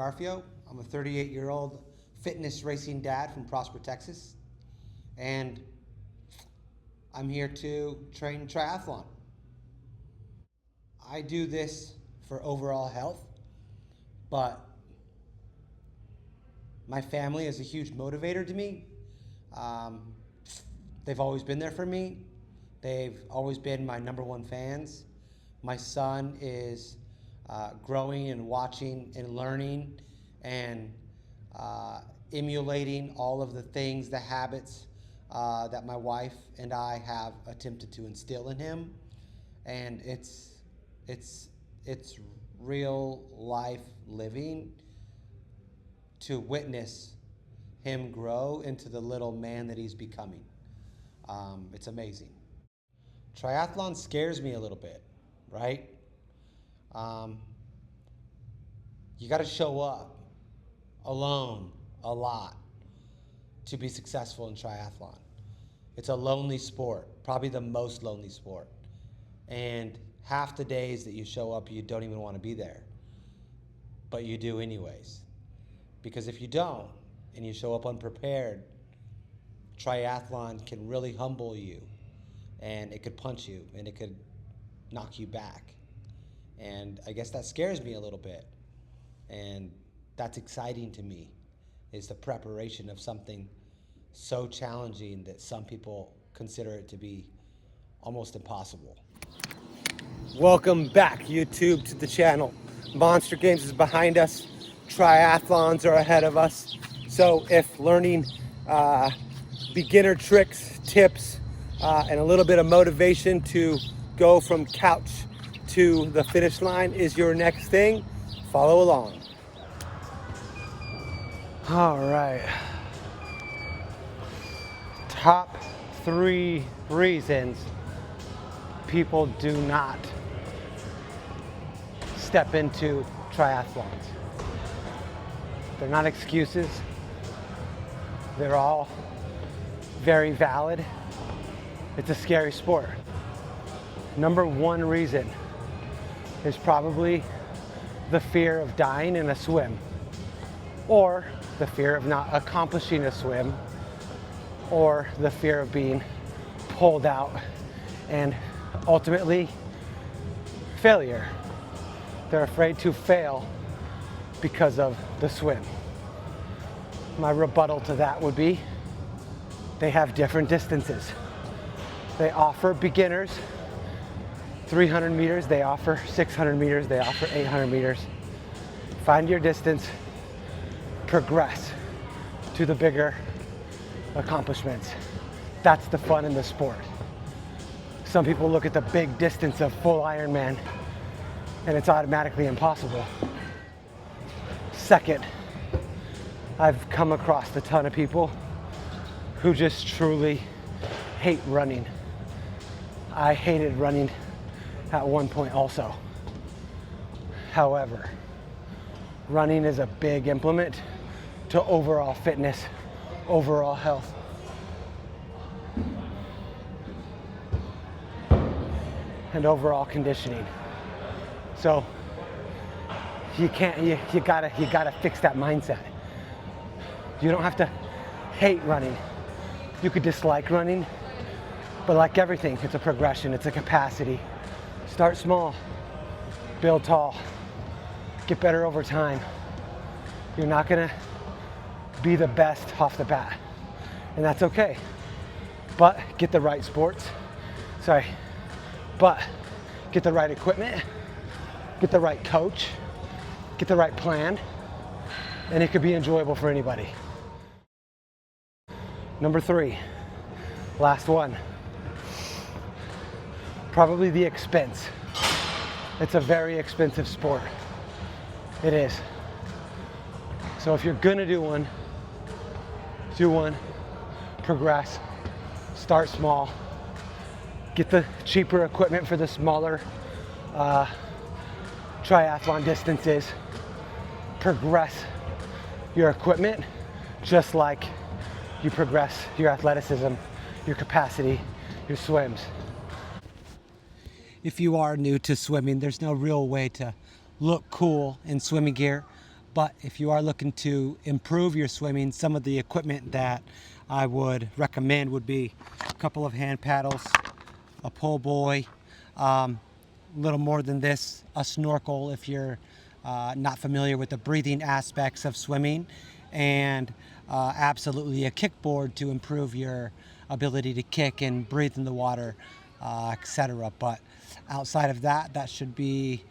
Garfio. I'm a 38-year-old fitness racing dad from Prosper, Texas, and I'm here to train triathlon. I do this for overall health, but my family is a huge motivator to me. They've always been there for me. They've always been my #1 fans. My son is growing and watching and learning and emulating all of the things, the habits that my wife and I have attempted to instill in him. And it's real life living to witness him grow into the little man that he's becoming. It's amazing. Triathlon scares me a little bit, right? You got to show up alone a lot to be successful in triathlon. It's a lonely sport, probably the most lonely sport. And half the days that you show up, you don't even want to be there. But you do anyways. Because if you don't, and you show up unprepared, triathlon can really humble you. And it could punch you, and it could knock you back. And I guess that scares me a little bit. And that's exciting to me, is the preparation of something so challenging that some people consider it to be almost impossible. Welcome back, YouTube, to the channel. Monster Games is behind us. Triathlons are ahead of us. So if learning beginner tricks, tips, and a little bit of motivation to go from couch to the finish line is your next thing, follow along. All right. Top 3 reasons people do not step into triathlons. They're not excuses. They're all very valid. It's a scary sport. #1 reason is probably the fear of dying in a swim, or the fear of not accomplishing a swim, or the fear of being pulled out and ultimately failure. They're afraid to fail because of the swim. My rebuttal to that would be they have different distances. They offer beginners 300 meters, they offer 600 meters, they offer 800 meters. Find your distance, progress to the bigger accomplishments. That's the fun in the sport. Some people look at the big distance of full Ironman and it's automatically impossible. Second, I've come across a ton of people who just truly hate running. I hated running at one point also. However, running is a big implement to overall fitness, overall health. And overall conditioning. So you gotta fix that mindset. You don't have to hate running. You could dislike running, but like everything, it's a progression, it's a capacity. Start small, build tall, get better over time. You're not gonna be the best off the bat, and that's okay. But get the right get the right equipment, get the right coach, get the right plan, and it could be enjoyable for anybody. #3, last one. Probably the expense. It's a very expensive sport. It is. So if you're gonna do one, progress, start small, get the cheaper equipment for the smaller triathlon distances, progress your equipment just like you progress your athleticism, your capacity, your swims. If you are new to swimming, there's no real way to look cool in swimming gear But if you are looking to improve your swimming, some of the equipment that I would recommend would be a couple of hand paddles, a pull buoy, little more than this, a snorkel if you're not familiar with the breathing aspects of swimming, and absolutely a kickboard to improve your ability to kick and breathe in the water, etc. But outside of that, that should be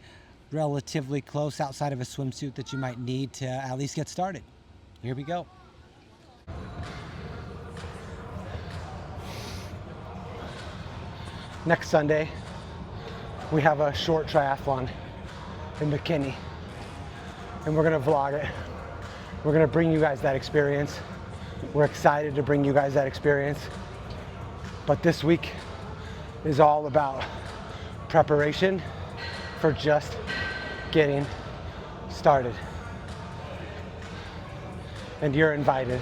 relatively close outside of a swimsuit that you might need to at least get started. Here we go. Next Sunday, we have a short triathlon in McKinney, and we're gonna vlog it. We're gonna bring you guys that experience. We're excited to bring you guys that experience. But this week is all about preparation for just getting started. And you're invited.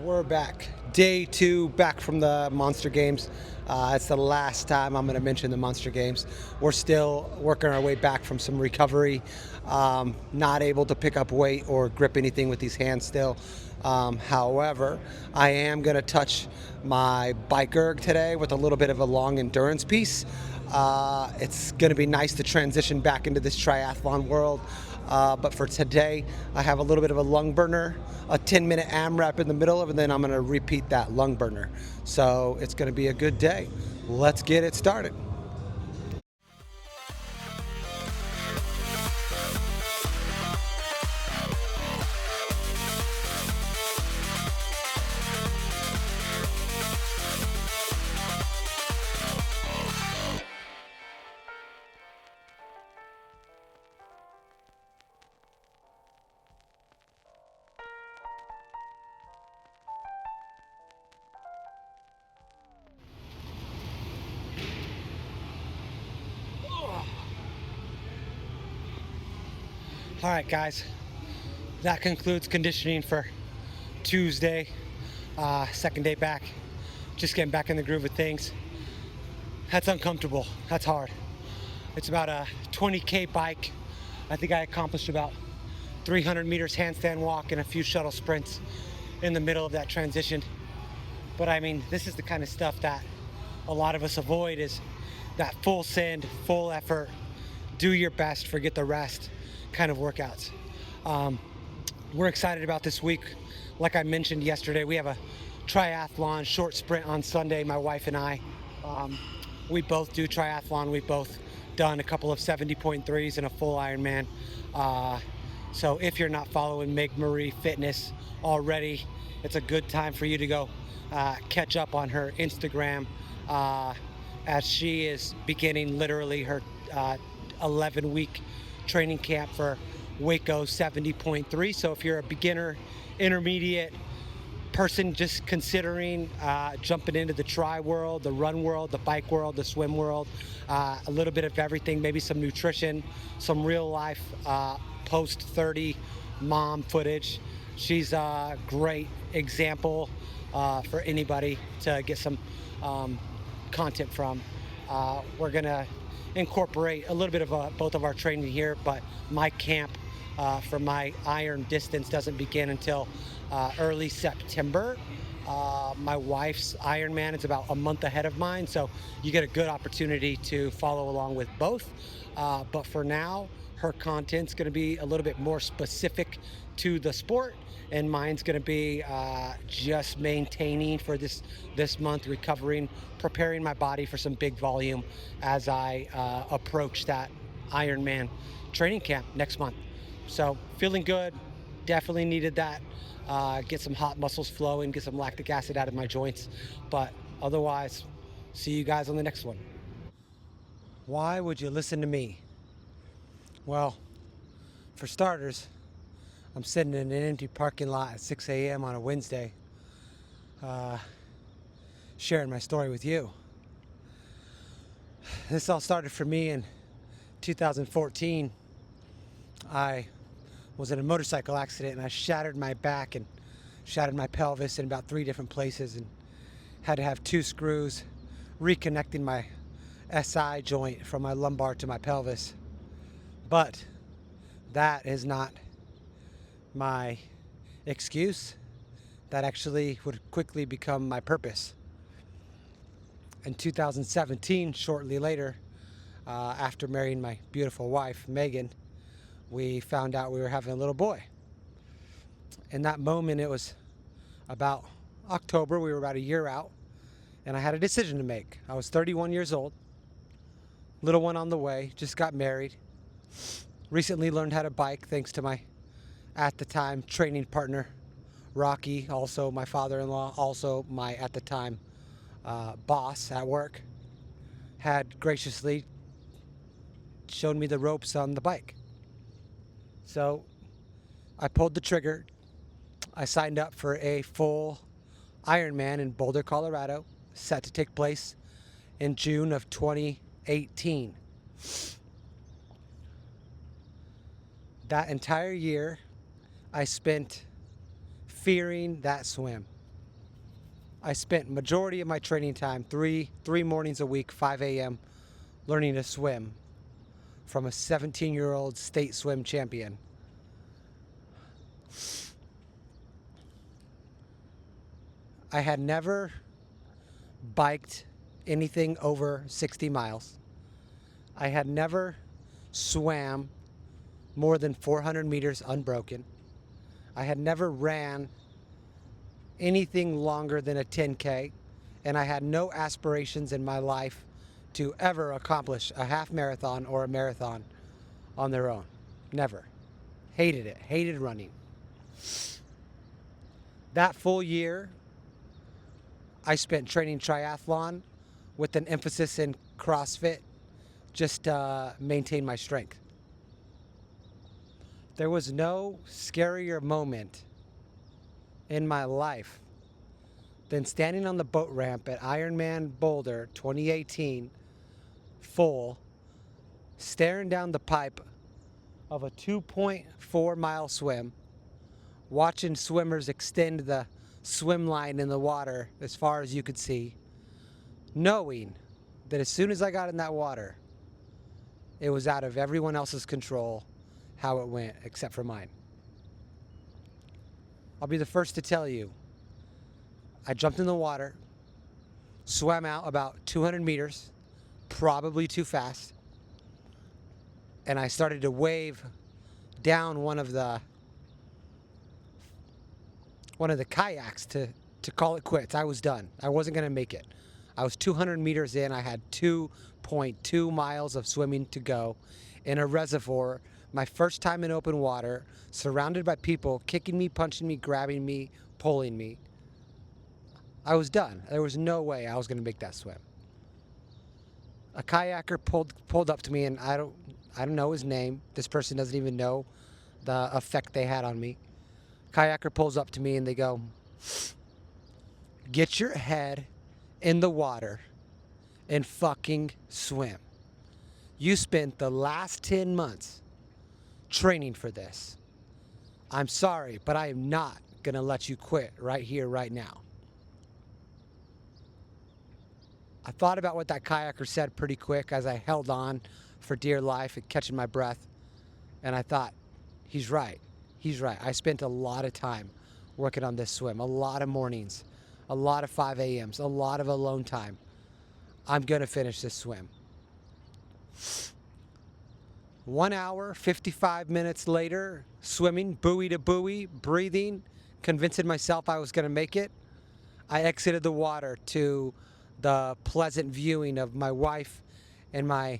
We're back. Day 2 back from the Monster Games. It's the last time I'm going to mention the Monster Games. We're still working our way back from some recovery. Not able to pick up weight or grip anything with these hands still. However, I am going to touch my bike erg today with a little bit of a long endurance piece. It's going to be nice to transition back into this triathlon world. But for today, I have a little bit of a lung burner, a 10-minute AMRAP in the middle of it, and then I'm going to repeat that lung burner. So it's going to be a good day. Let's get it started. All right, guys, that concludes conditioning for Tuesday, second day back. Just getting back in the groove of things. That's uncomfortable. That's hard. It's about a 20K bike. I think I accomplished about 300 meters handstand walk and a few shuttle sprints in the middle of that transition. But I mean, this is the kind of stuff that a lot of us avoid, is that full send, full effort, do your best, forget the rest kind of workouts. We're excited about this week. Like I mentioned yesterday, we have a triathlon short sprint on Sunday, my wife and I. We both do triathlon. We've both done a couple of 70.3s and a full Ironman. So if you're not following Meg Marie Fitness already, it's a good time for you to go catch up on her Instagram, as she is beginning literally her 11-week training camp for Waco 70.3. So if you're a beginner, intermediate person just considering jumping into the tri world, the run world, the bike world, the swim world, a little bit of everything, maybe some nutrition, some real life post 30 mom footage, she's a great example for anybody to get some content from. We're gonna incorporate a little bit of both of our training here, but my camp for my iron distance doesn't begin until early September. My wife's Ironman is about a month ahead of mine, so you get a good opportunity to follow along with both. But for now, her content's going to be a little bit more specific to the sport, and mine's going to be just maintaining for this month, recovering, preparing my body for some big volume as I approach that Ironman training camp next month. So feeling good, definitely needed that. Get some hot muscles flowing, get some lactic acid out of my joints. But otherwise, see you guys on the next one. Why would you listen to me? Well, for starters, I'm sitting in an empty parking lot at 6 a.m. on a Wednesday, sharing my story with you. This all started for me in 2014. I was in a motorcycle accident and I shattered my back and shattered my pelvis in about 3 different places and had to have 2 screws reconnecting my SI joint from my lumbar to my pelvis. But that is not my excuse. That actually would quickly become my purpose. In 2017, shortly later, after marrying my beautiful wife, Megan, we found out we were having a little boy. In that moment, it was about October. We were about a year out, and I had a decision to make. I was 31 years old, little one on the way, just got married, recently learned how to bike thanks to my, at the time, training partner, Rocky, also my father-in-law, also my, at the time, boss at work, had graciously shown me the ropes on the bike. So I pulled the trigger. I signed up for a full IronMan in Boulder, Colorado, set to take place in June of 2018. That entire year, I spent fearing that swim. I spent majority of my training time, three mornings a week, 5 a.m., learning to swim from a 17-year-old state swim champion. I had never biked anything over 60 miles. I had never swam more than 400 meters unbroken. I had never ran anything longer than a 10K, and I had no aspirations in my life to ever accomplish a half marathon or a marathon on their own. Never. Hated it. Hated running. That full year, I spent training triathlon with an emphasis in CrossFit, just to maintain my strength. There was no scarier moment in my life than standing on the boat ramp at IronMan Boulder 2018, full, staring down the pipe of a 2.4 mile swim, watching swimmers extend the swim line in the water as far as you could see, knowing that as soon as I got in that water, it was out of everyone else's control how it went, except for mine. I'll be the first to tell you, I jumped in the water, swam out about 200 meters, probably too fast, and I started to wave down one of the kayaks to call it quits. I was done. I wasn't going to make it. I was 200 meters in. I had 2.2 miles of swimming to go in a reservoir, my first time in open water, surrounded by people kicking me, punching me, grabbing me, pulling me. I was done. There was no way I was going to make that swim. A kayaker pulled up to me, and I don't know his name. This person doesn't even know the effect they had on me. Kayaker pulls up to me and they go, "Get your head in the water and fucking swim. You spent the last 10 months training for this. I'm sorry, but I am not going to let you quit right here, right now." I thought about what that kayaker said pretty quick as I held on for dear life and catching my breath. And I thought, he's right. He's right. I spent a lot of time working on this swim, a lot of mornings, a lot of 5 a.m.s, a lot of alone time. I'm going to finish this swim. 1 hour, 55 minutes later, swimming, buoy to buoy, breathing, convincing myself I was going to make it, I exited the water to the pleasant viewing of my wife and my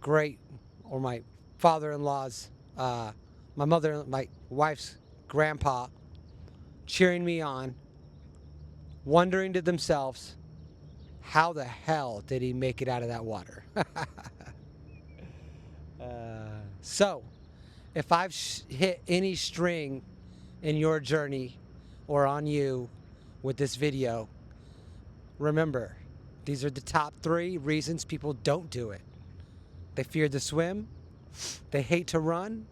my father-in-law's, my wife's grandpa cheering me on, wondering to themselves, how the hell did he make it out of that water? So, if I've hit any string in your journey or on you with this video, remember, these are the top 3 reasons people don't do it. They fear to swim, they hate to run,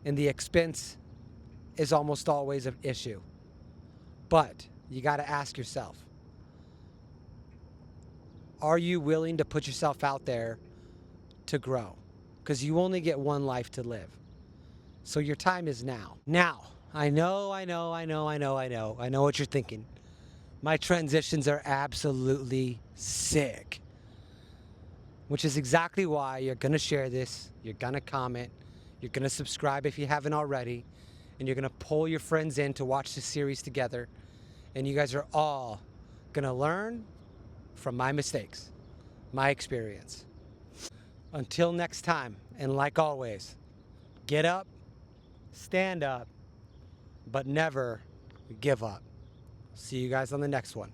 and the expense is almost always an issue. But you got to ask yourself, Are you willing to put yourself out there to grow? Because you only get one life to live. So your time is now. Now, I know what you're thinking. My transitions are absolutely sick. Which is exactly why you're going to share this, you're going to comment, you're going to subscribe if you haven't already, and you're going to pull your friends in to watch the series together. And you guys are all going to learn from my mistakes, my experience. Until next time, and like always, get up, stand up, but never give up. See you guys on the next one.